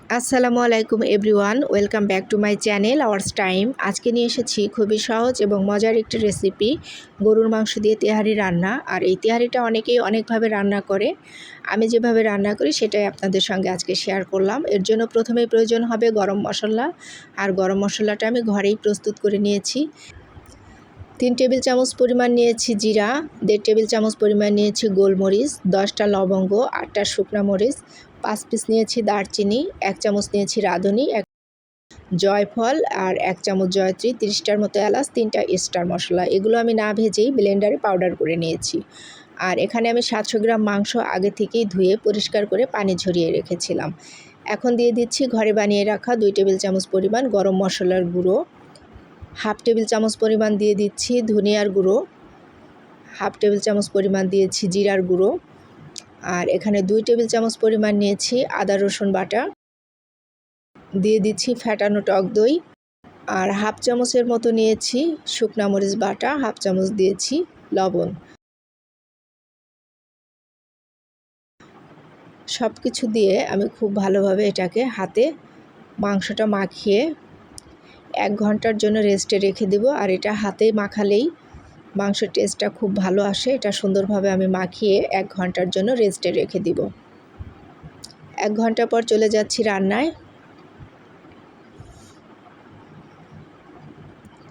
আসসালামু আলাইকুম everyone, welcome back to my channel hours time. আজকে নিয়ে এসেছি খুবই সহজ এবং মজার একটি রেসিপি, গরুর মাংস দিয়ে তেহারি রান্না। আর এই তেহারিটা অনেকেই অনেকভাবে রান্না করে। আমি যেভাবে রান্না করি সেটাই আপনাদের সঙ্গে আজকে শেয়ার করলাম। এর জন্য প্রথমেই প্রয়োজন হবে গরম মশলা, আর গরম মশলাটা আমি ঘরেই প্রস্তুত করে নিয়েছি। 3 টেবিল চামচ পরিমাণ নিয়েছি জিরা, 1.5 টেবিল চামচ পরিমাণ নিয়েছি গোলমরিচ, 10টা লবঙ্গ, 8টা শুকনা মরিচ, 5 পিস নিয়েছি দারচিনি, 1 চামচ নিয়েছি রাঁধুনি, 1 জয়ফল আর 1 চামচ জয়ত্রী, 30টার মতো এলাচ, 3টা স্টার মশলা। এগুলো আমি না ভেজেই ব্লেন্ডারে পাউডার করে নিয়েছি। আর এখানে আমি 700 গ্রাম মাংস আগে থেকেই ধুয়ে পরিষ্কার করে পানি ঝরিয়ে রেখেছিলাম। এখন দিয়ে দিচ্ছি ঘরে বানিয়ে রাখা 2 টেবিল চামচ পরিমাণ গরম মশলার গুঁড়ো, 1/2 টেবিল চামচ পরিমাণ দিয়ে দিচ্ছি ধনিয়ার গুঁড়ো, 1/2 টেবিল চামচ পরিমাণ দিয়েছি জিরার গুঁড়ো, আর এখানে 2 টেবিল চামচ পরিমাণ নিয়েছি আদা রসুন বাটা, দিয়ে দিচ্ছি ফ্যাটানো টক দই, আর 1/2 চামচের মতো নিয়েছি শুকনা মরিচ বাটা, 1/2 চামচ দিয়েছি লবণ। সব কিছু দিয়ে আমি খুব ভালোভাবে এটাকে হাতে মাংসটা মাখিয়ে 1 ঘন্টার জন্য রেস্টে রেখে দেব। আর এটা হাতেই মাখালেই মাংসের টেস্টটা খুব ভালো আসে। এটা সুন্দরভাবে আমি মাখিয়ে 1 ঘন্টার জন্য রেস্টে রেখে দিব। 1 ঘন্টা পর চলে যাচ্ছি রান্নায়।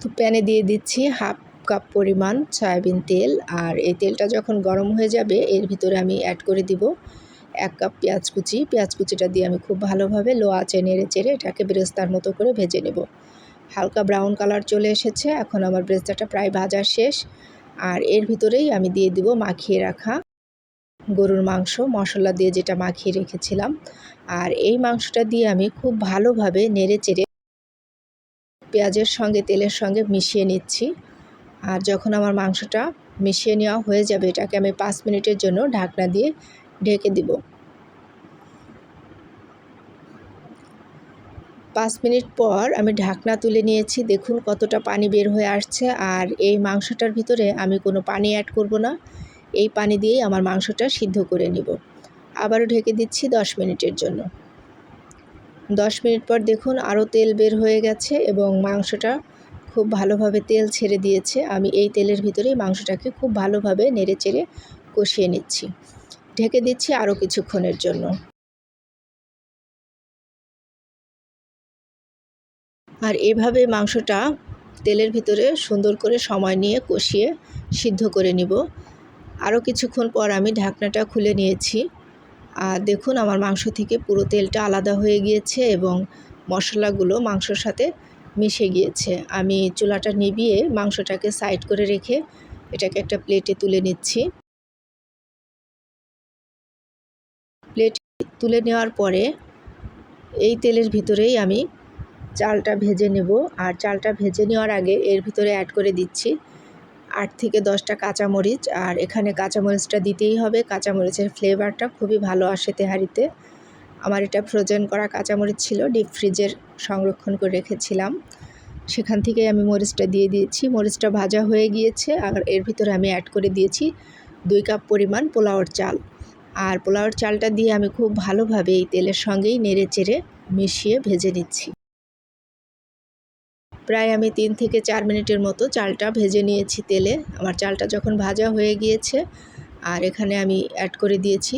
তো প্যানে দিয়ে দিচ্ছি 1/2 কাপ পরিমাণ সয়াবিন তেল, আর এই তেলটা যখন গরম হয়ে যাবে এর ভিতরে আমি অ্যাড করে দিব 1 কাপ পেঁয়াজ কুচি। পেঁয়াজ কুচিটা দিয়ে আমি খুব ভালোভাবে লো আঁচে নেড়ে চেড়ে এটাকে বেরেস্তার মতো করে ভেজে নেব। হালকা ব্রাউন কালার চলে এসেছে, এখন আমার বেরেস্তাটা প্রায় ভাজা শেষ। আর এর ভিতরেই আমি দিয়ে দিব মাখিয়ে রাখা গরুর মাংস, মশলা দিয়ে যেটা মাখিয়ে রেখেছিলাম। আর এই মাংসটা দিয়ে আমি খুব ভালোভাবে নেড়ে চেড়ে পেঁয়াজের সঙ্গে তেলের সঙ্গে মিশিয়ে নিচ্ছি। আর যখন আমার মাংসটা মিশিয়ে নেওয়া হয়ে যাবে এটাকে আমি 5 মিনিটের জন্য ঢাকনা দিয়ে ঢেকে দিব। 5 মিনিট পর আমি ঢাকনা তুলে নিয়েছি। দেখুন কতটা পানি বের হয়ে আসছে। আর এই মাংসটার ভিতরে আমি কোনো পানি অ্যাড করব না, এই পানি দিয়েই আমার মাংসটা সিদ্ধ করে নিব। আবারও ঢেকে দিচ্ছি 10 মিনিটের জন্য। 10 মিনিট পর দেখুন আরও তেল বের হয়ে গেছে এবং মাংসটা খুব ভালোভাবে তেল ছেড়ে দিয়েছে। আমি এই তেলের ভিতরেই মাংসটাকে খুব ভালোভাবে নেড়ে চেড়ে কষিয়ে নিচ্ছি। ঢেকে দিচ্ছি আরও কিছুক্ষণের জন্য। আর এভাবে মাংসটা তেলের ভিতরে সুন্দর করে সময় নিয়ে কষিয়ে সিদ্ধ করে নিব। আরও কিছুক্ষণ পর আমি ঢাকনাটা খুলে নিয়েছি। আর দেখুন আমার মাংস থেকে পুরো তেলটা আলাদা হয়ে গিয়েছে এবং মশলাগুলো মাংসর সাথে মিশে গিয়েছে। আমি চুলাটা নিভিয়ে মাংসটাকে সাইড করে রেখে এটাকে একটা প্লেটে তুলে নিচ্ছি। প্লেটে তুলে নেওয়ার পরে এই তেলের ভিতরেই আমি চালটা ভেজে নেব। আর চালটা ভেজে নেওয়ার আগে এর ভিতরে অ্যাড করে দিচ্ছি 8 থেকে 10টা কাঁচামরিচ। আর এখানে কাঁচামরিচটা দিতেই হবে, কাঁচামরিচের ফ্লেভারটা খুবই ভালো আসে তেহারিতে। আমার এটা ফ্রোজেন করা কাঁচামরিচ ছিল, ডিপ ফ্রিজের সংরক্ষণ করে রেখেছিলাম, সেখান থেকে আমি মরিচটা দিয়ে দিয়েছি। মরিচটা ভাজা হয়ে গিয়েছে। আর এর ভিতরে আমি অ্যাড করে দিয়েছি 2 কাপ পরিমাণ পোলাওর চাল। আর পোলাওর চালটা দিয়ে আমি খুব ভালোভাবে এই তেলের সঙ্গেই নেড়ে চেড়ে মিশিয়ে ভেজে নিচ্ছি। প্রায় আমি 3 থেকে 4 মিনিটের মতো চালটা ভেজে নিয়েছি তেলে। আমার চালটা যখন ভাজা হয়ে গিয়েছে আর এখানে আমি অ্যাড করে দিয়েছি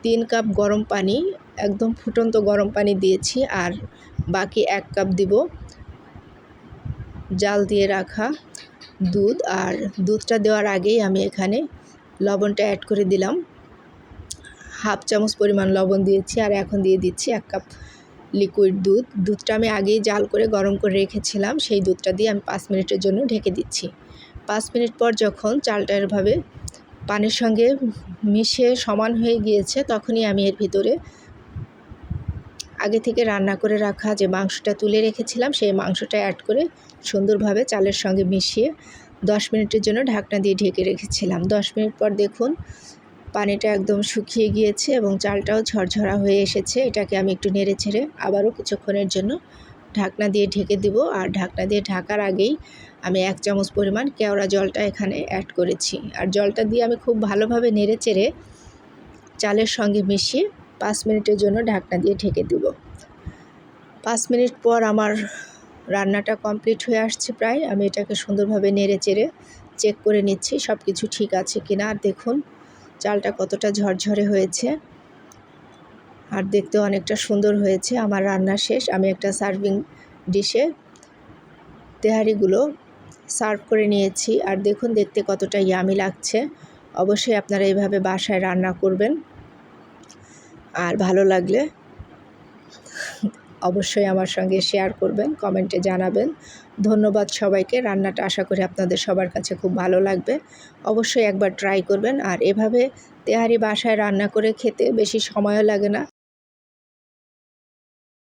3 কাপ গরম পানি, একদম ফুটন্ত গরম পানি দিয়েছি। আর বাকি 1 কাপ দিব জাল দিয়ে রাখা দুধ। আর দুধটা দেওয়ার আগেই আমি এখানে লবণটা অ্যাড করে দিলাম, 1/2 চামচ পরিমাণ লবণ দিয়েছি। আর এখন দিয়ে দিচ্ছি 1 কাপ লিকুইড দুধ। দুধটা আমি আগেই জাল করে গরম করে রেখেছিলাম, সেই দুধটা দিয়ে আমি 5 মিনিটের জন্য ঢেকে দিচ্ছি। 5 মিনিট পর যখন চালটা এভাবে পানির সঙ্গে মিশে সমান হয়ে গিয়েছে তখনই আমি এর ভিতরে আগে থেকে রান্না করে রাখা যে মাংসটা তুলে রেখেছিলাম সেই মাংসটা অ্যাড করে সুন্দরভাবে চালের সঙ্গে মিশিয়ে 10 মিনিটের জন্য ঢাকনা দিয়ে ঢেকে রেখেছিলাম। 10 মিনিট পর দেখুন পানিটা একদম শুকিয়ে গিয়েছে এবং চালটাও ঝরঝরা হয়ে এসেছে। এটাকে আমি একটু নেড়ে ছেড়ে আবারও কিছুক্ষণের জন্য ঢাকনা দিয়ে ঢেকে দেব। আর ঢাকনা দিয়ে ঢাকার আগেই আমি 1 চামচ পরিমাণ কেওড়া জলটা এখানে অ্যাড করেছি। আর জলটা দিয়ে আমি খুব ভালোভাবে নেড়ে চেড়ে চালের সঙ্গে মিশিয়ে 5 মিনিটের জন্য ঢাকনা দিয়ে ঢেকে দেব। 5 মিনিট পর আমার রান্নাটা কমপ্লিট হয়ে আসছে প্রায়। আমি এটাকে সুন্দরভাবে নেড়ে চেড়ে চেক করে নিচ্ছি সব কিছু ঠিক আছে কিনা। আর দেখুন চালটা কতটা ঝরঝরে হয়েছে আর দেখতে অনেকটা সুন্দর হয়েছে। আমার রান্না শেষ। আমি একটা সার্ভিং ডিশে তেহারিগুলো সার্ভ করে নিয়েছি। আর দেখুন দেখতে কতটা ইয়ামি লাগছে। অবশ্যই আপনারা এইভাবে বাসায় রান্না করবেন, আর ভালো লাগলে অবশ্যই আমার সঙ্গে শেয়ার করবেন, কমেন্টে জানাবেন। ধন্যবাদ সবাইকে। রান্নাটা আশা করি আপনাদের সবার কাছে খুব ভালো লাগবে। অবশ্যই একবার ট্রাই করবেন। আর এভাবে তেহারি বাসায় রান্না করে খেতে বেশি সময়ও লাগে না।